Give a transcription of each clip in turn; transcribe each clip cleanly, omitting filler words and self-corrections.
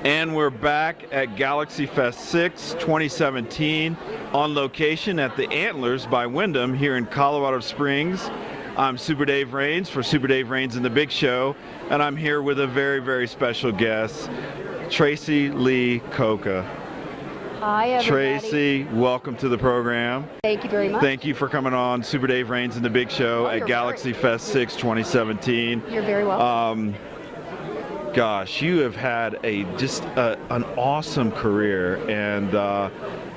And we're back at Galaxy Fest 6 2017 on location at the Antlers by Wyndham here in Colorado Springs. I'm Super Dave Rains for Super Dave Rains and the Big Show, and I'm here with a very, very special guest, Tracee Lee Cocco. Hi, everybody. Tracee, welcome to the program. Thank you very much. Thank you for coming on Super Dave Rains and the Big Show at Galaxy Fest 6 2017. You're very welcome. Gosh, you have had an awesome career, and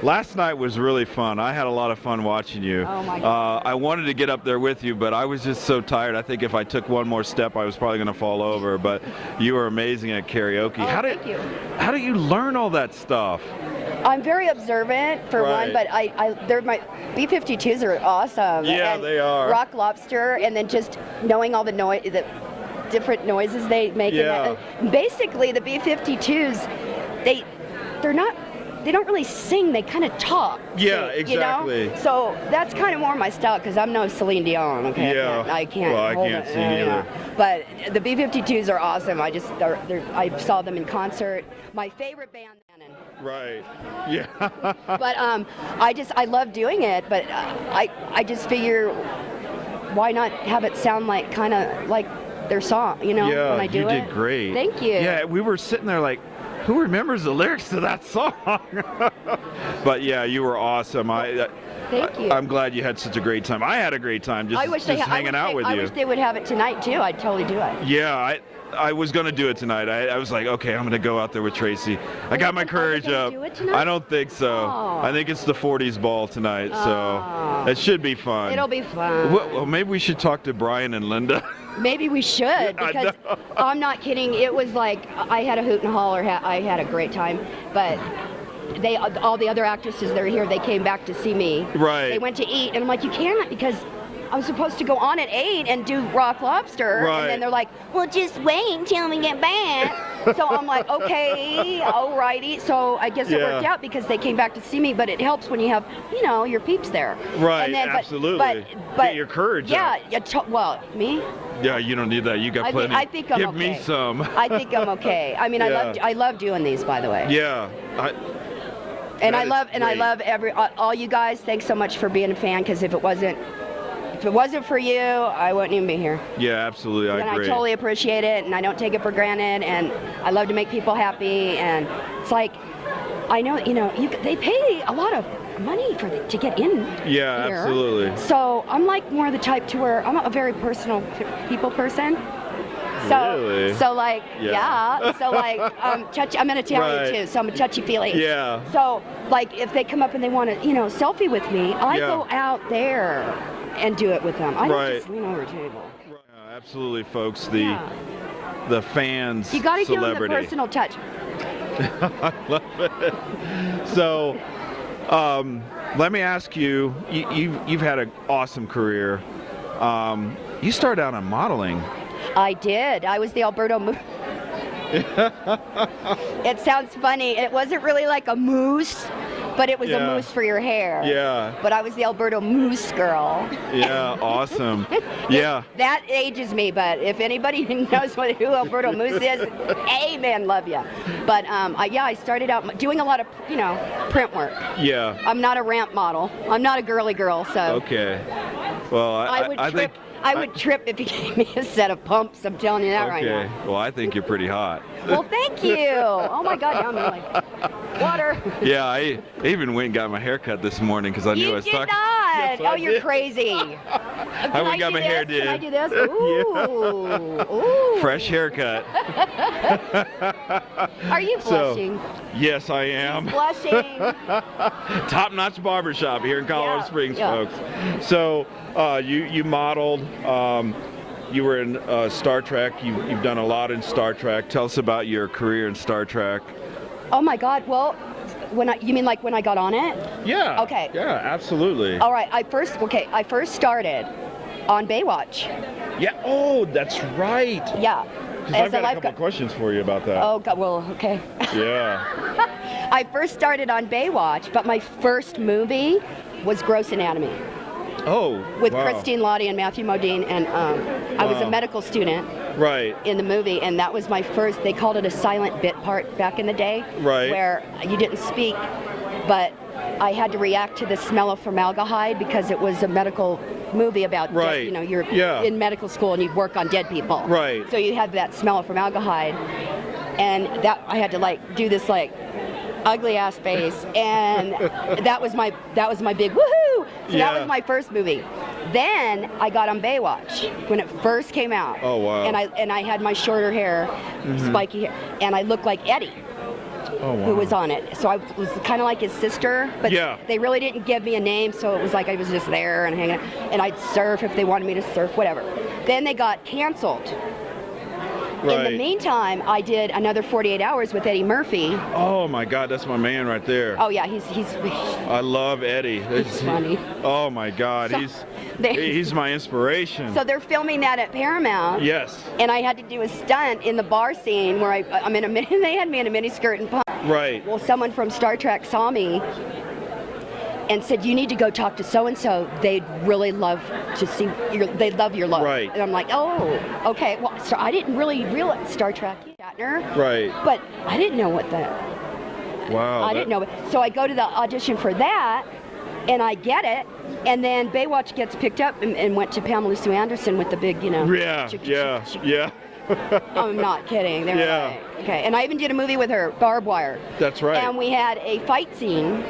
last night was really fun. I had a lot of fun watching you. Oh my God. I wanted to get up there with you, but I was just so tired. I think if I took one more step, I was probably going to fall over. But you were amazing at karaoke. Oh, thank you. How do you learn all that stuff? I'm very observant for one, but they're my B-52s are awesome. Yeah, and they are. Rock Lobster, and then just knowing all the different noises they make. Yeah. And basically, the B-52s, they don't really sing. They kind of talk. Yeah, exactly. You know? So that's kind of more my style because I'm no Celine Dion. Okay. Yeah. I can't. Well, I hold can't it, sing either. But the B-52s are awesome. I saw them in concert. My favorite band. Right. Yeah. But I love doing it. But I just figure, why not have it sound like kind of like their song? You know, Yeah, when I do it. you did great. Thank you. Yeah, we were sitting there like, who remembers the lyrics to that song? But yeah, you were awesome. Thank you. I'm glad you had such a great time. I had a great time just hanging out with you. I wish they would have it tonight too. I'd totally do it. Yeah, I was going to do it tonight. I was like, okay, I'm going to go out there with Tracee. I got my courage up. Do it tonight? I don't think so. Oh. I think it's the 40s ball tonight, so it should be fun. It'll be fun. Well, maybe we should talk to Brian and Linda. Maybe we should, because I'm not kidding. It was like I had a hoot and holler. I had a great time, but all the other actresses that are here, they came back to see me. Right. They went to eat, and I'm like, you can't, because I was supposed to go on at 8 and do Rock Lobster, Right. and then they're like, well, just wait until we get back. So I'm like, okay, alrighty. So I guess it worked out because they came back to see me, but it helps when you have, your peeps there. Right, and then, absolutely. But get your courage up. Well, me? Yeah, you don't need that. You got plenty. I think I'm Give okay. me some. I think I'm okay. I mean, I love doing these, by the way. Yeah. I love all you guys. Thanks so much for being a fan, because if it wasn't for you, I wouldn't even be here. Yeah, absolutely. I agree. I totally appreciate it, and I don't take it for granted, and I love to make people happy, and it's like, I know, they pay a lot of money to get in Yeah, here. absolutely. So I'm like more the type to where I'm a very personal people person. So, Really? So like, Yeah. So like, I'm an Italian too, so I'm a touchy-feely. Yeah. So like, if they come up and they want to, selfie with me, I go out there and do it with them. I don't just lean over a table. Right. Absolutely, folks. The fans. You got to give them the celebrity. personal touch. I love it. So, let me ask you. You've had an awesome career. You started out on modeling. I did. I was the Alberto Moose. It sounds funny. It wasn't really like a moose, but it was a moose for your hair. Yeah. But I was the Alberto Moose girl. Yeah, awesome. Yeah. That ages me, but if anybody knows who Alberto Moose is, amen, love ya. But I started out doing a lot of, print work. Yeah. I'm not a ramp model. I'm not a girly girl, so. Okay. Well, I think. I would trip if you gave me a set of pumps. I'm telling you that right now. Okay. Well, I think you're pretty hot. Well, thank you. Oh my God, now I'm like water. Yeah, I even went and got my hair cut this morning because I knew I was talking. Yes, I you're did. crazy. I went and got my hair did. Can I do this? Ooh. Ooh. Fresh haircut. Are you blushing? Yes, I am. She's blushing. Top-notch barbershop here in Colorado Springs, folks. So you modeled. You were in Star Trek. You've done a lot in Star Trek. Tell us about your career in Star Trek. Oh my God. Well, you mean like when I got on it? Yeah. Okay. Yeah, absolutely. All right. I first started on Baywatch. Yeah. Oh, that's right. Yeah. I've got a couple questions for you about that. Oh God. Well, okay. Yeah. I first started on Baywatch, but my first movie was Gross Anatomy. Oh, with wow. Christine Lottie and Matthew Modine, and I was a medical student Right. in the movie, and that was my first. They called it a silent bit part back in the day, Right. where you didn't speak, but I had to react to the smell of formaldehyde because it was a medical movie about Right. dead, you know, you're Yeah. in medical school and you work on dead people. Right. So you had that smell of formaldehyde, and that I had to like do this like ugly ass face, and that was my big woohoo. So that Yeah. was my first movie. Then I got on Baywatch when it first came out. Oh, wow. And I had my shorter hair, spiky hair, and I looked like Eddie, Oh, wow. who was on it. So I was kind of like his sister, but Yeah. they really didn't give me a name, so it was like I was just there and hanging out. And I'd surf if they wanted me to surf, whatever. Then they got canceled. In the Right. meantime, I did another 48 Hours with Eddie Murphy. Oh my God, that's my man right there. Oh yeah, he's I love Eddie. He's funny. Oh my God, So, he's my inspiration. so they're filming that at Paramount. Yes. And I had to do a stunt in the bar scene where I'm in a mini. They had me in a mini skirt and pump. Right. Well, someone from Star Trek saw me and said, "You need to go talk to so and so. They'd really love to see they love your look." Right. And I'm like, "Oh, okay." Well, so I didn't really realize Star Trek Shatner. Right. But I didn't know what the. Wow. I didn't know it. So I go to the audition for that, and I get it. And then Baywatch gets picked up and went to Pamela Sue Anderson with the big, you know. Yeah. Yeah. Yeah. I'm not kidding. They were Yeah. like, okay. And I even did a movie with her, Barb Wire. That's right. And we had a fight scene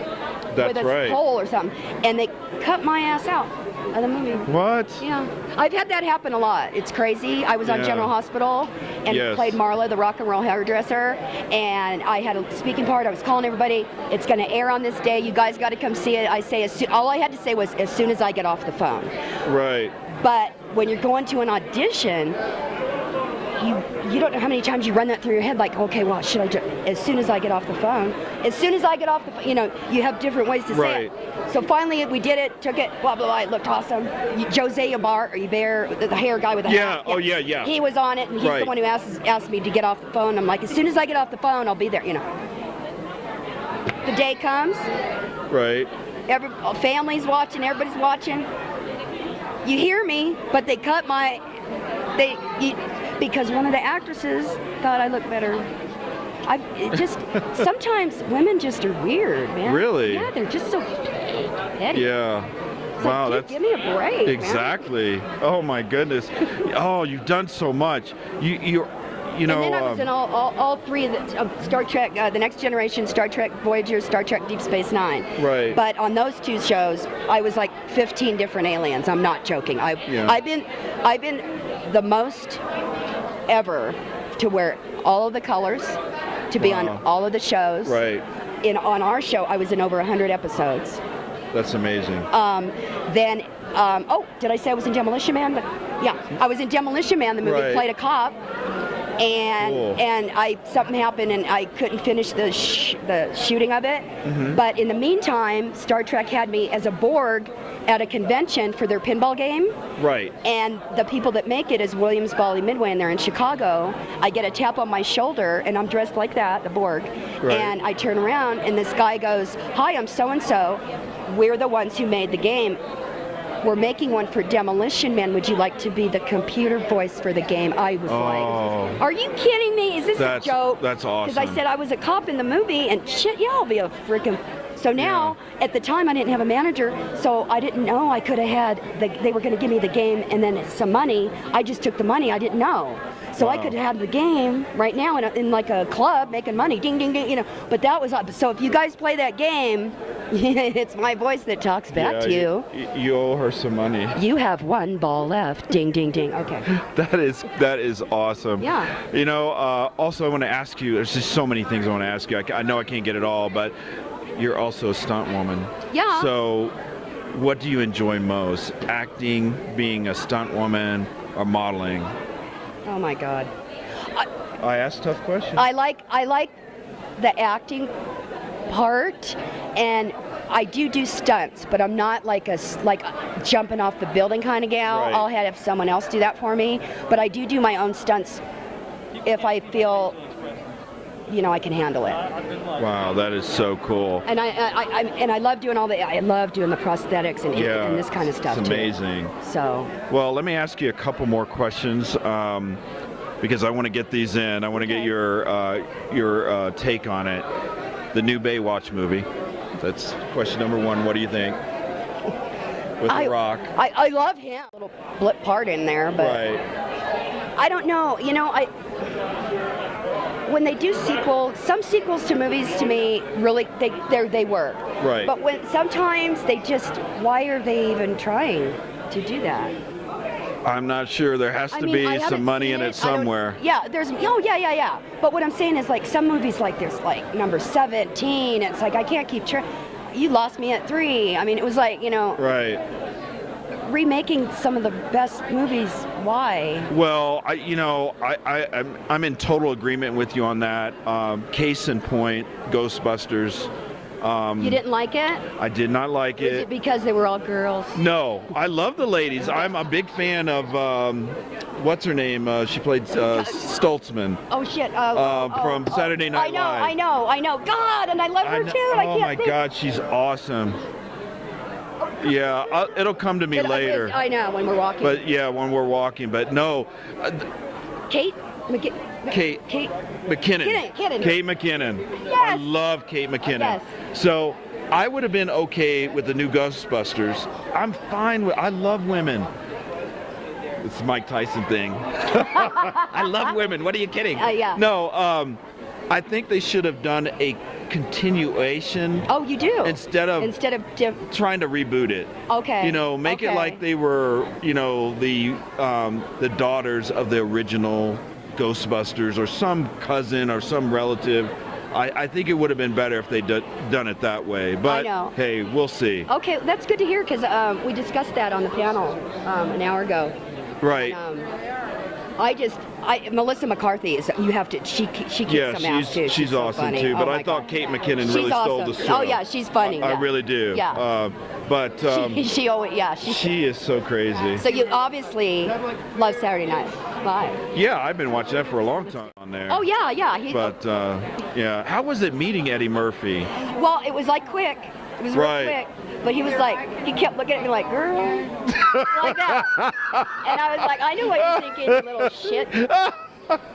That's with a right. pole or something, and they cut my ass out of the movie. What? Yeah, I've had that happen a lot. It's crazy. I was on Yeah. General Hospital and Yes. played Marla, the rock and roll hairdresser, and I had a speaking part. I was calling everybody. It's going to air on this day. You guys got to come see it. I say all I had to say was as soon as I get off the phone. Right. But when you're going to an audition, you don't know how many times you run that through your head, like, okay, well, should I do as soon as I get off the phone? As soon as I get off the phone, you know, you have different ways to say Right. it. So finally, we did it, took it, blah, blah, blah, it looked awesome. Jose Yabar, are you there? The hair guy with the Yeah, hat. oh, yeah, yeah. He was on it, and he's Right. the one who asked me to get off the phone. I'm like, as soon as I get off the phone, I'll be there, you know. The day comes, Right. family's watching, everybody's watching. You hear me, but they cut because one of the actresses thought I looked better. Sometimes women just are weird, man. Really? Yeah, they're just so petty. Yeah. It's Wow, like, that's give me a break, man. exactly. Oh my goodness. Oh, you've done so much. You know. And then I was in all three of Star Trek, The Next Generation, Star Trek Voyager, Star Trek Deep Space Nine. Right. But on those two shows, I was like 15 different aliens. I'm not joking. Yeah. I've been the most ever to wear all of the colors, to be on Wow. all of the shows. Right. On our show, I was in over 100 episodes. That's amazing. Did I say I was in Demolition Man? Yeah, I was in Demolition Man, the movie, Right. played a cop. And Cool. something happened and I couldn't finish the shooting of it. But in the meantime, Star Trek had me as a Borg at a convention for their pinball game. Right. And the people that make it is Williams Bally Midway, and they're in Chicago. I get a tap on my shoulder, and I'm dressed like that, the Borg. Right. And I turn around, and this guy goes, "Hi, I'm so-and-so. We're the ones who made the game. We're making one for Demolition Man. Would you like to be the computer voice for the game?" I was like, "Are you kidding me? Is this a joke?" That's awesome. Because I said I was a cop in the movie, and shit, yeah, I'll be a freaking... So now, at the time, I didn't have a manager, so I didn't know I could have had, they were going to give me the game and then some money. I just took the money, I didn't know. So I could have the game right now in like a club making money, ding, ding, ding, you know. But that was, so if you guys play that game, it's my voice that talks back to you. You owe her some money. You have one ball left, ding, ding, ding, okay. That is awesome. Yeah. You know, also I want to ask you, there's just so many things I want to ask you. I know I can't get it all, but you're also a stunt woman. Yeah. So what do you enjoy most? Acting, being a stunt woman, or modeling? Oh my God. I asked tough questions. I like the acting part, and I do stunts, but I'm not like jumping off the building kind of gal. Right. I'll have someone else do that for me, but I do my own stunts if I feel I can handle it. Wow, that is so cool. And I love doing I love doing the prosthetics and this kind of stuff. It's too. amazing. So. Well, let me ask you a couple more questions because I want to get these in. I want to get your take on it. The new Baywatch movie. That's question number one. What do you think? With The Rock. I love him. A little blip part in there, but I don't know. When they do some sequels to movies, to me, really they work. Right. But sometimes they just, why are they even trying to do that? I'm not sure. There has to be some money in it somewhere. Yeah, yeah. But what I'm saying is, like, some movies, like there's like number 17. It's like I can't keep track. You lost me at 3. I mean, it was like, Right. Remaking some of the best movies. Why? Well, I'm in total agreement with you on that. Case in point, Ghostbusters. You didn't like it? I did not like it. Is it because they were all girls? No, I love the ladies. I'm a big fan of what's her name? She played Stoltzman. Oh shit! From Saturday Night Live. I know. God, and I love her too. Oh my God, she's awesome. Yeah, it'll come to me later. I know, when we're walking. But yeah, when we're walking. But no. Kate McKinnon. Kate McKinnon. Yes. I love Kate McKinnon. Yes. So I would have been okay with the new Ghostbusters. I'm fine with. I love women. It's a Mike Tyson thing. I love women. What are you kidding? Yeah. No. I think they should have done a continuation. Oh, you do? Instead of trying to reboot it. Okay. Make it like they were, the daughters of the original Ghostbusters, or some cousin or some relative. I think it would have been better if they'd done it that way. But hey, we'll see. Okay, that's good to hear, because we discussed that on the panel an hour ago. Right. And, Melissa McCarthy she kicks some ass too. She's so awesome funny. too. But I thought God. Kate McKinnon she's really stole the show. Oh yeah, she's funny. I really do. Yeah. But she always she is so crazy. So you obviously love Saturday Night Live. Yeah, I've been watching that for a long time on there. Oh yeah. But how was it meeting Eddie Murphy? Well, it was like quick. It was real quick. But he kept looking at me like, girl, like that. And I was like, I knew what you're thinking, you little shit.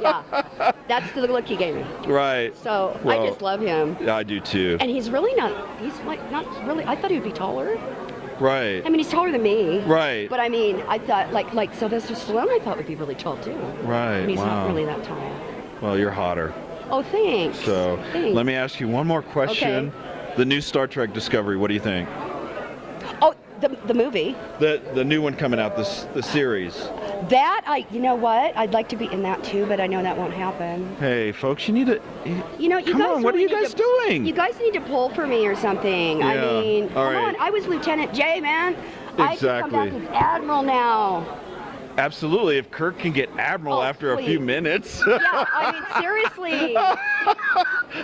Yeah, that's the look he gave me. Right. So I just love him. I do too. And he's really not really, I thought he would be taller. Right. I mean, he's taller than me. Right. But I mean, I thought, like Sylvester Stallone, I thought would be really tall too. Right. And he's not really that tall. Well, you're hotter. Oh, thanks. So let me ask you one more question. Okay. The new Star Trek Discovery, what do you think? Oh, the movie. The new one coming out, the series. That, you know what? I'd like to be in that too, but I know that won't happen. Hey, folks, you need to. Come on, what are you guys doing? You guys need to pull for me or something. Yeah. I mean, come on. I was Lieutenant Jae, man. Exactly. I can come back as Admiral now. Absolutely. If Kirk can get Admiral after a few minutes. Yeah, I mean, seriously.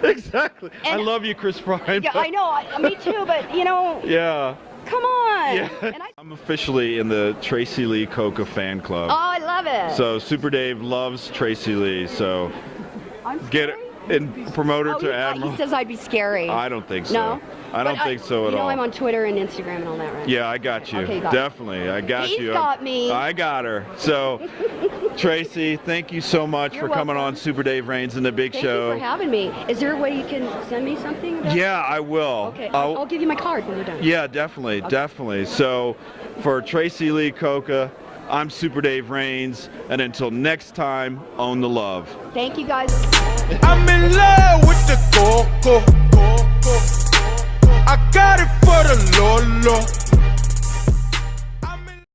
Exactly. I love you, Chris Pine. Yeah, I know. Me too, but Yeah. Come on. Yeah. I'm officially in the Tracee Lee Cocco fan club. Oh, I love it. So Super Dave loves Tracee Lee. So get it and promote her to Admiral. He says I'd be scary. I don't think so. No? I don't think so at all. I'm on Twitter and Instagram and all that, right? Yeah, I got you. Okay, definitely. I got you. He's got me. I got her. So, Tracee, thank you so much for coming on Super Dave Reigns and the Big Show. Thank you for having me. Is there a way you can send me something? Yeah, I will. Okay, I'll give you my card when we're done. Yeah, definitely, definitely. So, for Tracee Lee Cocco, I'm Super Dave Reigns, and until next time, own the love. Thank you, guys. I'm in love with the Coco. I got it for the Lolo.